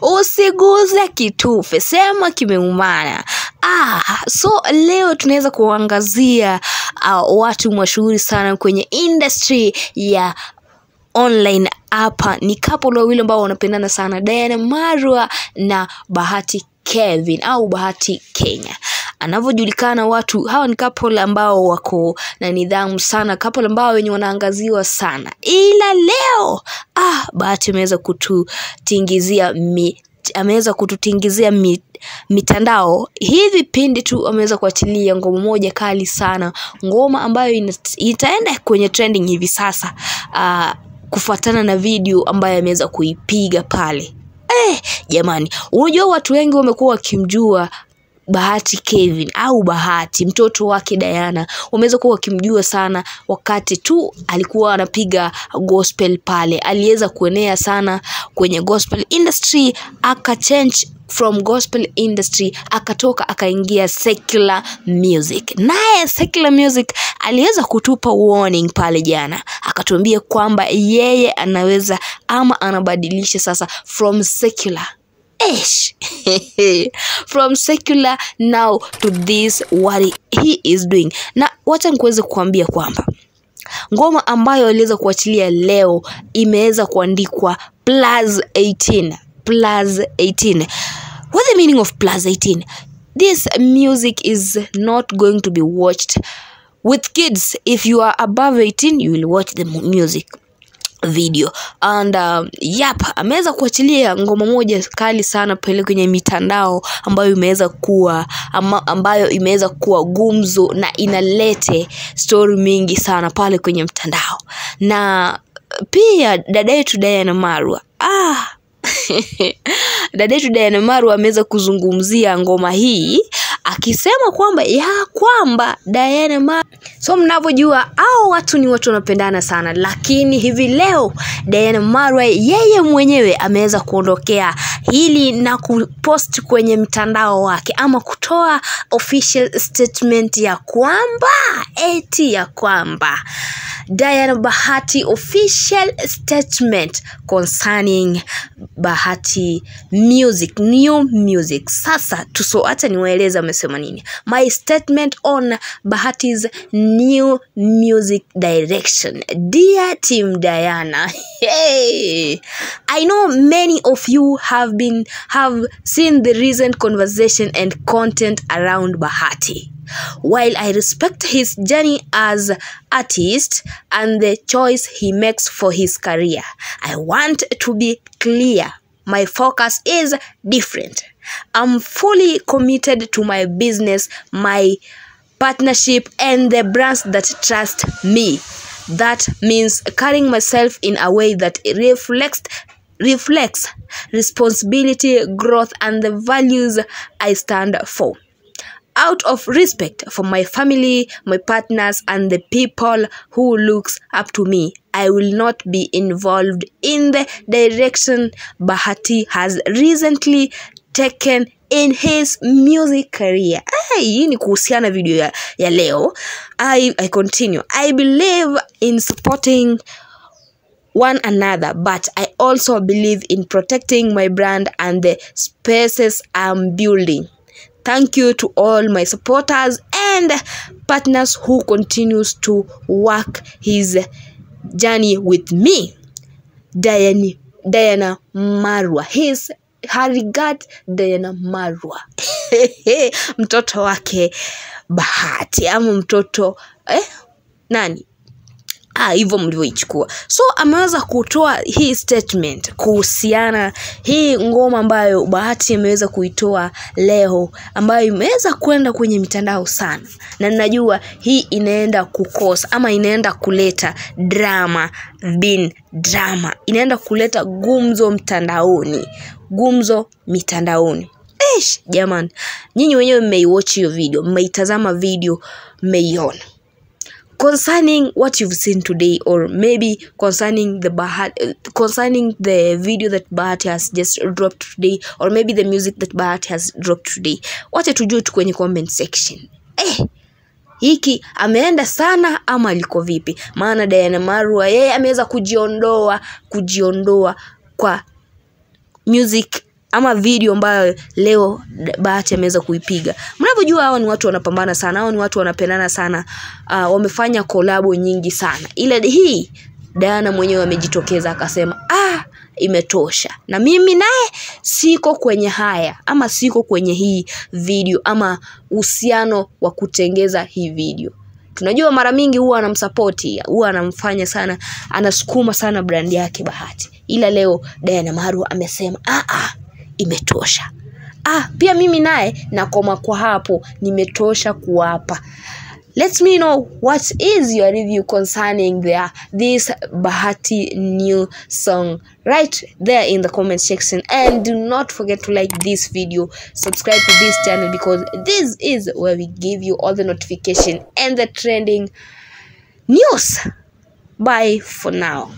Usiguze kitufe, sema kimeumana. So leo tunaweza kuangazia watu mashuhuri sana kwenye industry ya online hapa. Ni couple wawili ambao wanapendana sana, Diana Marua na Bahati Kevin au Bahati Kenya. Anavyojulikana, watu hawa ni couple ambao wako na nidhamu sana, couple ambao wenye wanaangaziwa sana. Ila leo Bahati ameweza kututingizia mitandao. Hivi pindi tu ameweza kuachilia ngoma moja kali sana, ngoma ambayo itaenda kwenye trending hivi sasa, kufuatana na video ambayo ameweza kuipiga pale. Jamani, unajua watu wengi wamekuwa wakimjua Bahati Kevin au Bahati, mtoto wake Diana. Wameweza kuwa wakimjua sana wakati tu alikuwa anapiga gospel pale. Aliweza kuenea sana kwenye gospel industry, akachange from gospel industry, akatoka akaingia secular music. Naye secular music aliweza kutupa warning pale jana, akatuambia kwamba yeye anaweza ama anabadilisha sasa from secular from secular now to this what he is doing. Na wacha nikuweze kuambia kwamba ngoma ambayo aliweza kuachilia leo imeweza kuandikwa +18. What the meaning of +18? This music is not going to be watched with kids. If you are above 18, you will watch the music video. And ameweza kuachilia ngoma moja kali sana pale kwenye mitandao ambayo imeweza kuwa gumzo na inalete story mingi sana pale kwenye mtandao. Na pia dada yetu Diana Marua dada yetu Diana Marua ameweza kuzungumzia ngoma hii, akisema kwamba Diana Marua, so mnavyojua watu ni watu wanapendana sana, lakini hivi leo Diana Marua yeye mwenyewe ameweza kuondokea hili na kupost kwenye mtandao wake, ama kutoa official statement ya kwamba Diana Bahati official statement concerning Bahati music, new music. Sasa acha niwaeleze amesema nini. My statement on Bahati's new music direction. Dear Team Diana, I know many of you have seen the recent conversation and content around Bahati. While I respect his journey as artist and the choice he makes for his career, I want to be clear. My focus is different. I'm fully committed to my business, my partnership, and the brands that trust me. That means carrying myself in a way that reflects responsibility, growth, and the values I stand for. Out of respect for my family, my partners, and the people who looks up to me, I will not be involved in the direction Bahati has recently taken in his music career. Hii ni kuhusiana video ya leo. I continue. I believe in supporting one another, but I also believe in protecting my brand and the spaces I'm building. Thank you to all my supporters and partners who continues to work his journey with me. Diana Marua. Regard Diana Marua. Mtoto wake Bahati ama mtoto nani? Hivyo mlivyoichukua. So ameweza kutoa hii statement kuhusiana hii ngoma ambayo Bahati ameweza kuitoa leo, ambayo imeweza kwenda kwenye mitandao sana, na ninajua hii inaenda kukosa ama inaenda kuleta drama, inaenda kuleta gumzo mitandaoni. Jamani, nyinyi wenyewe mmeiwatch hiyo video, mmeitazama video, mmeiona. Concerning what you've seen today, or maybe concerning the video that Bahati has just dropped today, or maybe the music that Bahati has dropped today, wacha tujue tu kwenye comment section. Hiki ameenda sana ama aliko vipi? Maana Diana Marua yeye ameweza kujiondoa kwa music ama video ambayo leo Bahati ameweza kuipiga. Mnavyojua hao ni watu wanapambana sana, hao ni watu wanapendana sana, wamefanya collabo nyingi sana. Ile hii Diana mwenyewe amejitokeza akasema imetosha, na mimi naye siko kwenye haya ama siko kwenye hii video ama uhusiano wa kutengeza hii video. Tunajua mara mingi huwa anamsupport, huwa anamfanya sana, anasukuma sana brand yake Bahati. Ila leo Diana Maru amesema imetosha. Pia mimi naye nakoma kwa hapo, nimetosha kuwapa. Let me know what is your review concerning this Bahati new song right there in the comment section, and do not forget to like this video, subscribe to this channel, because this is where we give you all the notification and the trending news. Bye for now.